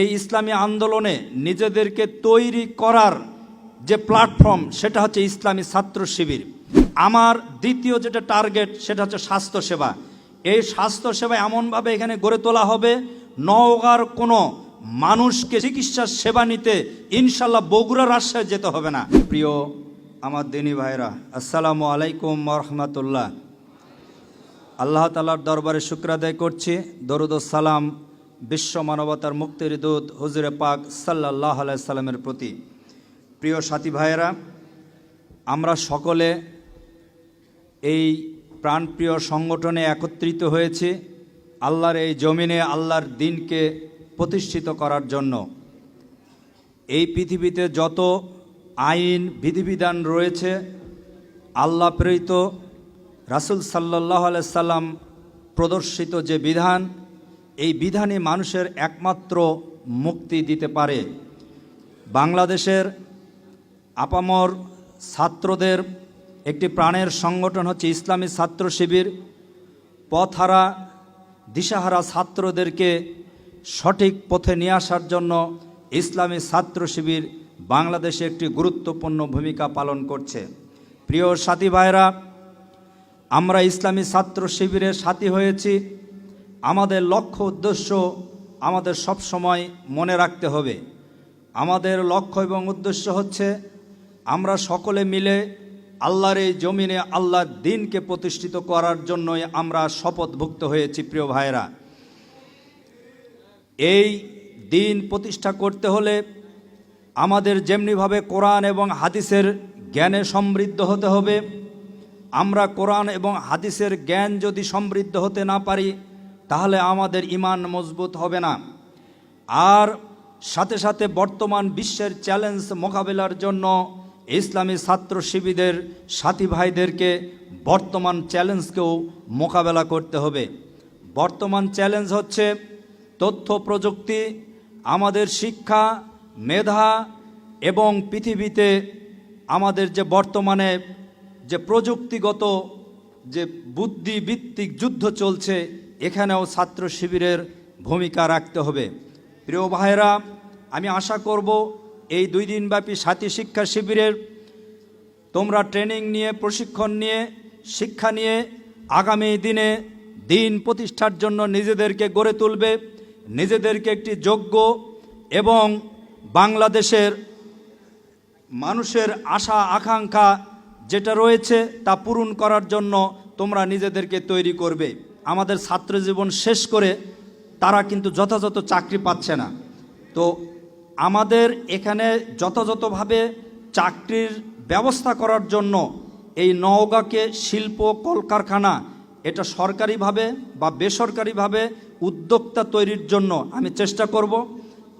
এই ইসলামী আন্দোলনে নিজেদেরকে তৈরি করার যে প্ল্যাটফর্ম সেটা হচ্ছে ইসলামী ছাত্র শিবির। আমার দ্বিতীয় যেটা টার্গেট সেটা হচ্ছে স্বাস্থ্যসেবা। এই স্বাস্থ্যসেবা এমনভাবে এখানে গড়ে তোলা হবে, নওগাঁর কোনো মানুষকে চিকিৎসার সেবা নিতে ইনশাল্লাহ বগুড়া রাজশাহী যেতে হবে না। প্রিয় আমার দিনী ভাইরা, আসসালামু আলাইকুম রহমতুল্লাহ। আল্লাহ তাআলার দরবারে শুকর আদায় করছি, দরুদ ও সালাম বিশ্ব মানবতার মুক্তির দূত হুজুরে পাক সাল্লাল্লাহু আলাইহি সাল্লামের প্রতি। প্রিয় সাথী ভাইয়েরা, আমরা সকলে এই প্রাণপ্রিয় সংগঠনে একত্রিত হয়েছি আল্লাহর এই জমিনে আল্লাহর দ্বীনকে প্রতিষ্ঠিত করার জন্য। এই পৃথিবীতে যত আইন বিধিবিধান রয়েছে, আল্লাহ প্রেরিত রাসূল সাল্লাল্লাহু আলাইহি সাল্লাম প্রদর্শিত যে বিধান, এই বিধানই মানুষের একমাত্র মুক্তি দিতে পারে। বাংলাদেশের আপামর ছাত্রদের একটি প্রাণের সংগঠন হচ্ছে ইসলামী ছাত্র শিবির। পথহারা দিশাহারা ছাত্রদেরকে সঠিক পথে নিয়ে আসার জন্য ইসলামী ছাত্র শিবির বাংলাদেশে একটি গুরুত্বপূর্ণ ভূমিকা পালন করছে। প্রিয় সাথী ভাইরা, আমরা ইসলামী ছাত্র শিবিরের সাথী হয়েছি। আমাদের লক্ষ্য উদ্দেশ্য আমাদের সব সময় মনে রাখতে হবে। আমাদের লক্ষ্য এবং উদ্দেশ্য হচ্ছে আমরা সকলে মিলে আল্লাহর এই জমিনে আল্লাহর দ্বীনকে প্রতিষ্ঠিত করার জন্যই আমরা শপথভুক্ত হয়েছি। প্রিয় ভাইরা, এই দ্বীন প্রতিষ্ঠা করতে হলে আমাদের যেমনিভাবে কোরআন এবং হাদিসের জ্ঞানে সমৃদ্ধ হতে হবে। আমরা কোরআন এবং হাদিসের জ্ঞান যদি সমৃদ্ধ হতে না পারি তাহলে আমাদের ঈমান মজবুত হবে না। আর সাথে সাথে বর্তমান বিশ্বের চ্যালেঞ্জ মোকাবেলার জন্য ইসলামী ছাত্র শিবিরের সাথী ভাইদেরকে বর্তমান চ্যালেঞ্জকেও মোকাবেলা করতে হবে। বর্তমান চ্যালেঞ্জ হচ্ছে তথ্য প্রযুক্তি, আমাদের শিক্ষা, মেধা এবং পৃথিবীতে আমাদের যে বর্তমানে যে প্রযুক্তিগত যে বুদ্ধিভিত্তিক যুদ্ধ চলছে, এখানেও ছাত্র শিবিরের ভূমিকা রাখতে হবে। প্রিয় ভাইরা, আমি আশা করব এই 2 দিনব্যাপী সাথী শিক্ষা শিবিরের তোমরা ট্রেনিং নিয়ে, প্রশিক্ষণ নিয়ে, শিক্ষা নিয়ে আগামী দিনে দ্বীন প্রতিষ্ঠার জন্য নিজেদেরকে গড়ে তুলবে। নিজেদেরকে একটি যোগ্য এবং বাংলাদেশের মানুষের আশা আকাঙ্ক্ষা যেটা রয়েছে তা পূরণ করার জন্য তোমরা নিজেদেরকে তৈরি করবে। আমাদের ছাত্র জীবন শেষ করে তারা কিন্তু যথাযথ চাকরি পাচ্ছে না। তো আমাদের এখানে যথাযথভাবে চাকরির ব্যবস্থা করার জন্য এই নওগাঁকে শিল্প কলকারখানা এটা সরকারিভাবে বা বেসরকারিভাবে উদ্যোক্তা তৈরির জন্য আমি চেষ্টা করব।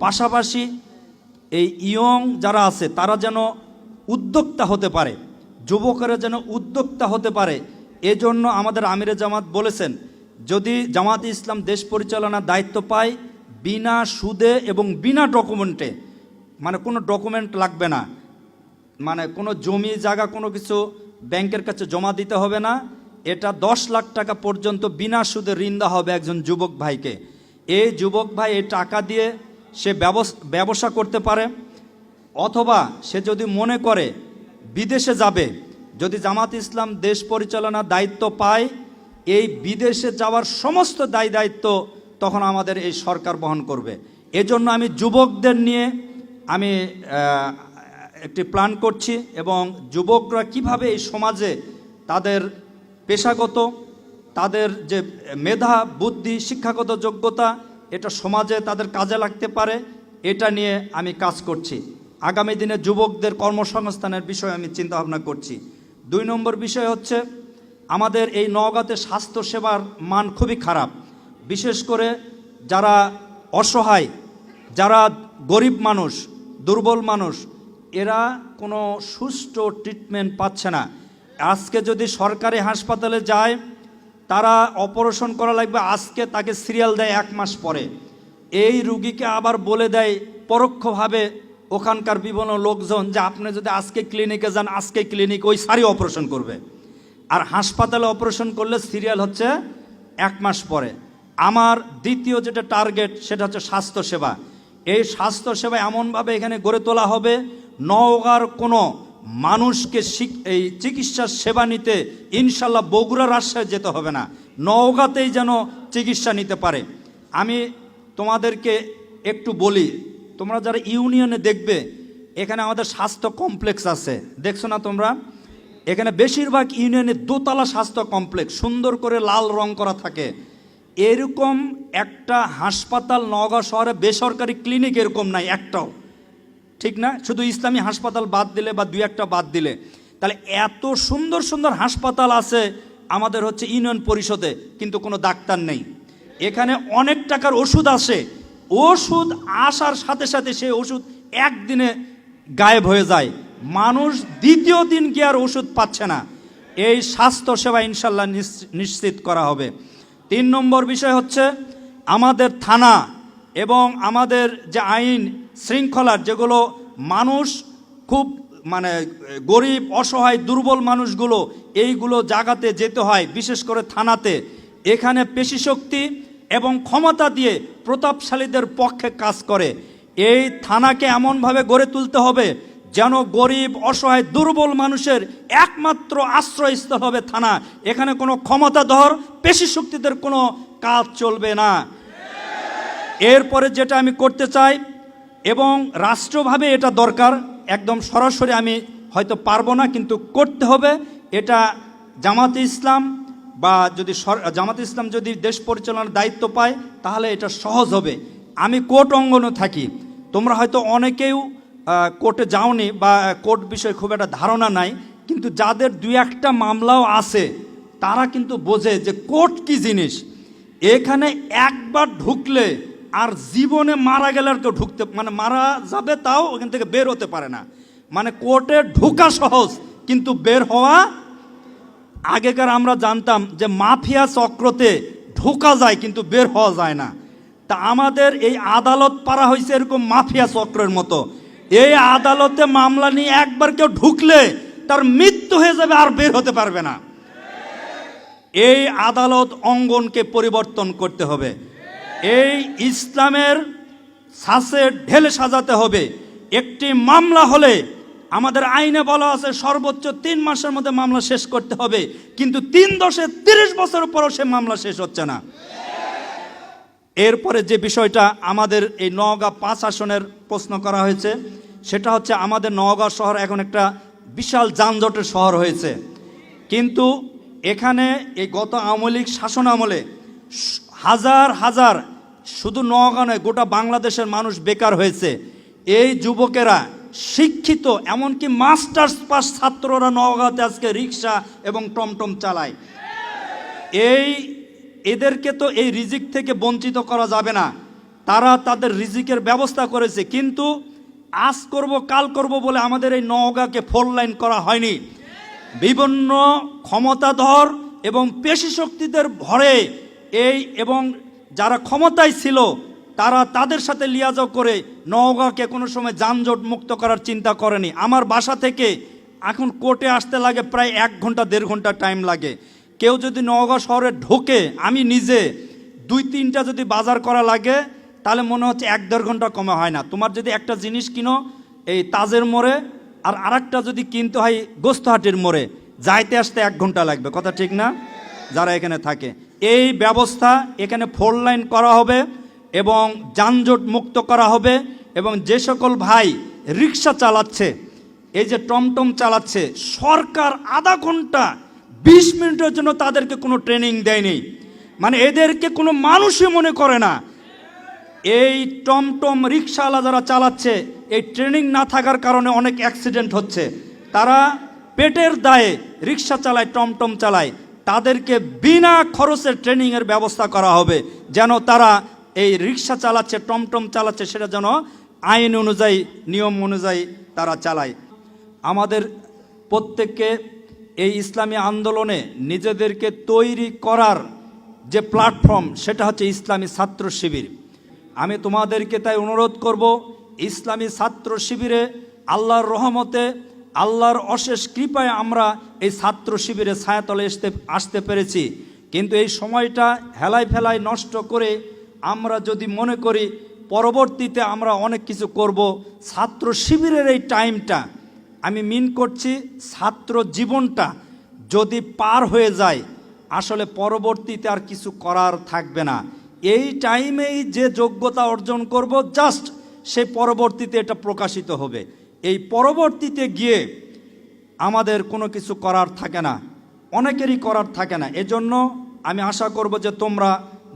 পাশাপাশি এই ইয়ং যারা আছে তারা যেন উদ্যোক্তা হতে পারে, যুবকেরা যেন উদ্যোক্তা হতে পারে। এজন্য আমাদের আমিরে জামাত বলেছেন, যদি জামাতে ইসলাম দেশ পরিচালনার দায়িত্ব পায় বিনা সুদে এবং বিনা ডকুমেন্টে, মানে কোনো ডকুমেন্ট লাগবে না, মানে কোনো জমি জায়গা কোনো কিছু ব্যাংকের কাছে জমা দিতে হবে না, এটা 10 লাখ টাকা পর্যন্ত বিনা সুদে ঋণ দেওয়া হবে একজন যুবক ভাইকে। এই যুবক ভাই এই টাকা দিয়ে সে ব্যবসা করতে পারে, অথবা সে যদি মনে করে বিদেশে যাবে, যদি জামাত ইসলাম দেশ পরিচালনার দায়িত্ব পায়, এই বিদেশে যাওয়ার সমস্ত দায় দায়িত্ব তখন আমাদের এই সরকার বহন করবে। এজন্য আমি যুবকদের নিয়ে আমি একটি প্ল্যান করছি, এবং যুবকরা কিভাবে এই সমাজে তাদের পেশাগত, তাদের যে মেধা, বুদ্ধি, শিক্ষাগত যোগ্যতা এটা সমাজে তাদের কাজে লাগতে পারে, এটা নিয়ে আমি কাজ করছি। আগামী দিনে যুবকদের কর্মসংস্থানের বিষয়ে আমি চিন্তাভাবনা করছি। 2 নম্বর বিষয় হচ্ছে আমাদের এই নওগাঁতে স্বাস্থ্যসেবার মান খুবই খারাপ। বিশেষ করে যারা অসহায়, যারা গরিব মানুষ, দুর্বল মানুষ, এরা কোনো সুষ্ঠু ট্রিটমেন্ট পাচ্ছে না। আজকে যদি সরকারি হাসপাতালে যায়, তারা অপারেশন করা লাগবে, আজকে তাকে সিরিয়াল দেয় 1 মাস পরে। এই রুগীকে আবার বলে দেয় পরোক্ষভাবে ওখানকার বিভিন্ন লোকজন যে আপনি যদি আজকে ক্লিনিকে যান, আজকে ক্লিনিক ওই সারি অপারেশন করবে। আর হাসপাতালে অপারেশন করলে সিরিয়াল হচ্ছে 1 মাস পরে। আমার দ্বিতীয় যেটা টার্গেট সেটা হচ্ছে স্বাস্থ্যসেবা। এই স্বাস্থ্যসেবা এমনভাবে এখানে গড়ে তোলা হবে, নওগাঁর কোনো মানুষকে এই চিকিৎসার সেবা নিতে ইনশাল্লাহ বগুড়া রাজশাহী যেতে হবে না, নওগাঁতেই যেন চিকিৎসা নিতে পারে। আমি তোমাদেরকে একটু বলি, তোমরা যারা ইউনিয়নে দেখবে এখানে আমাদের স্বাস্থ্য কমপ্লেক্স আছে, দেখছো না তোমরা? এখানে বেশিরভাগ ইউনিয়নে দোতলা স্বাস্থ্য কমপ্লেক্স সুন্দর করে লাল রং করা থাকে। এরকম একটা হাসপাতাল নওগাঁ শহরে বেসরকারি ক্লিনিক এরকম নাই একটাও, ঠিক না? শুধু ইসলামী হাসপাতাল বাদ দিলে বা দুই একটা বাদ দিলে। তাহলে এত সুন্দর সুন্দর হাসপাতাল আছে আমাদের হচ্ছে ইউনিয়ন পরিষদে, কিন্তু কোনো ডাক্তার নেই। এখানে অনেক টাকার ওষুধ আসে, ওষুধ আসার সাথে সাথে সেই ওষুধ একদিনে গায়েব হয়ে যায়, মানুষ দ্বিতীয় দিন গিয়ে আর ওষুধ পাচ্ছে না। এই স্বাস্থ্যসেবা ইনশাল্লাহ নিশ্চিত করা হবে। 3 নম্বর বিষয় হচ্ছে আমাদের থানা এবং আমাদের যে আইন শৃঙ্খলার, যেগুলো মানুষ খুব মানে গরিব অসহায় দুর্বল মানুষগুলো এইগুলো জায়গাতে যেতে হয়, বিশেষ করে থানাতে। এখানে পেশিশক্তি এবং ক্ষমতা দিয়ে প্রতাপশালীদের পক্ষে কাজ করে। এই থানাকে এমনভাবে গড়ে তুলতে হবে যেন গরিব অসহায় দুর্বল মানুষের একমাত্র আশ্রয়স্থল হবে থানা। এখানে কোনো ক্ষমতাধর পেশিশক্তিদের কোনো কাজ চলবে না। এরপরে যেটা আমি করতে চাই, এবং রাষ্ট্রভাবে এটা দরকার, একদম সরাসরি আমি হয়তো পারবো না, কিন্তু করতে হবে। এটা জামাতে ইসলাম বা যদি জামাতে ইসলাম যদি দেশ পরিচালনার দায়িত্ব পায় তাহলে এটা সহজ হবে। আমি কোর্ট অঙ্গনে থাকি, তোমরা হয়তো অনেকেও কোর্টে যাওনি বা কোর্ট বিষয়ে খুব একটা ধারণা নাই, কিন্তু যাদের 2-1টা মামলাও আছে তারা কিন্তু বোঝে যে কোর্ট কি জিনিস। এখানে একবার ঢুকলে আর জীবনে মারা গেলে আর কেউ ঢুকতে মানে মারা যাবে তাও ওখান থেকে বের হতে পারে না। মানে কোর্টে ঢোকা সহজ কিন্তু বের হওয়া, আগেকার আমরা জানতাম যে মাফিয়া চক্রতে ঢোকা যায় কিন্তু বের হওয়া যায় না। তা আমাদের এই আদালত পারা হয়েছে এরকম মাফিয়া চক্রের মতো। এই আদালতে মামলা নিয়ে একবার কেউ ঢুকলে তার মৃত্যু হয়ে যাবে, আর বের হতে পারবে না। এই আদালত অঙ্গনকে পরিবর্তন করতে হবে, এই ইসলামের ছাঁচে ঢেলে সাজাতে হবে। একটি মামলা হলে আমাদের আইনে বলা আছে সর্বোচ্চ 3 মাসের মধ্যে মামলা শেষ করতে হবে, কিন্তু 30 বছর পরও সে মামলা শেষ হচ্ছে না। এরপরে যে বিষয়টা আমাদের এই নওগাঁ 5 আসনের প্রশ্ন করা হয়েছে, সেটা হচ্ছে আমাদের নওগাঁ শহর এখন একটা বিশাল যানজটের শহর হয়েছে, কিন্তু এখানে এই গত আওয়ামী লীগ শাসন আমলে হাজার হাজার, শুধু নওগাঁ নয় গোটা বাংলাদেশের মানুষ বেকার হয়েছে। এই যুবকেরা শিক্ষিত, এমনকি মাস্টার্স পাস ছাত্ররা নওগাঁতে আজকে রিক্সা এবং টমটম চালায়। এদেরকে তো এই রিজিক থেকে বঞ্চিত করা যাবে না, তারা তাদের রিজিকের ব্যবস্থা করেছে, কিন্তু আজ করব কাল করব বলে আমাদের এই নওগাঁকে 4 লাইন করা হয়নি। বিভিন্ন ক্ষমতাধর এবং পেশি শক্তিদের ভরে এবং যারা ক্ষমতায় ছিল তারা তাদের সাথে লিয়াজও করে নওগাঁকে কোনো সময় যানজট মুক্ত করার চিন্তা করেনি। আমার বাসা থেকে এখন কোর্টে আসতে লাগে প্রায় 1 ঘন্টা 1.5 ঘন্টা টাইম লাগে। কেউ যদি নওগাঁ শহরে ঢোকে, আমি নিজে 2-3টা যদি বাজার করা লাগে তাহলে মনে হচ্ছে 1-1.5 ঘন্টা কমে হয় না। তোমার যদি একটা জিনিস কিনো এই তাজের মোড়ে, আর আরেকটা যদি কিনতে হয় গোস্তহাটির মোড়ে, যাইতে আসতে 1 ঘন্টা লাগবে, কথা ঠিক না? যারা এখানে থাকে, এই ব্যবস্থা এখানে 4 লাইন করা হবে এবং যানজট মুক্ত করা হবে। এবং যে সকল ভাই রিক্সা চালাচ্ছে, এই যে টমটম চালাচ্ছে, সরকার আধা ঘন্টা 20 মিনিটের জন্য তাদেরকে কোনো ট্রেনিং দেয়নি, মানে এদেরকে কোনো মানুষই মনে করে না। এই টমটম রিক্সাওয়ালা যারা চালাচ্ছে, এই ট্রেনিং না থাকার কারণে অনেক অ্যাক্সিডেন্ট হচ্ছে। তারা পেটের দায়ে রিক্সা চালায়, টমটম চালায়, তাদেরকে বিনা খরচে ট্রেনিংয়ের ব্যবস্থা করা হবে, যেন তারা এই রিক্সা চালাচ্ছে টমটম চালাচ্ছে সেটা যেন আইন অনুযায়ী নিয়ম অনুযায়ী তারা চালায়। আমাদের প্রত্যেককে এই ইসলামী আন্দোলনে নিজেদেরকে তৈরি করার যে প্ল্যাটফর্ম, সেটা হচ্ছে ইসলামী ছাত্র শিবির। আমি তোমাদেরকে তাই অনুরোধ করব, ইসলামী ছাত্র শিবিরে আল্লাহর রহমতে, আল্লাহর অশেষ কৃপায় আমরা এই ছাত্র শিবিরে ছায়াতলে আসতে পেরেছি। কিন্তু এই সময়টা হেলায় ফেলায় নষ্ট করে আমরা যদি মনে করি পরবর্তীতে আমরা অনেক কিছু করব। ছাত্র শিবিরের এই টাইমটা, আমি মিন করছি ছাত্র জীবনটা যদি পার হয়ে যায়, আসলে পরবর্তীতে আর কিছু করার থাকবে না। এই টাইমেই যে যোগ্যতা অর্জন করব, জাস্ট সে পরবর্তীতে এটা প্রকাশিত হবে। এই পরবর্তীতে গিয়ে আমাদের কোনো কিছু করার থাকে না, অনেকেরই করার থাকে না। এজন্য আমি আশা করব যে তোমরা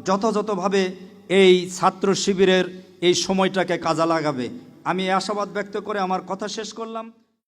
যথাযথভাবে এই ছাত্র শিবিরের এই সময়টাকে কাজে লাগাবে। আমি এই আশাবাদ ব্যক্ত করে আমার কথা শেষ করলাম।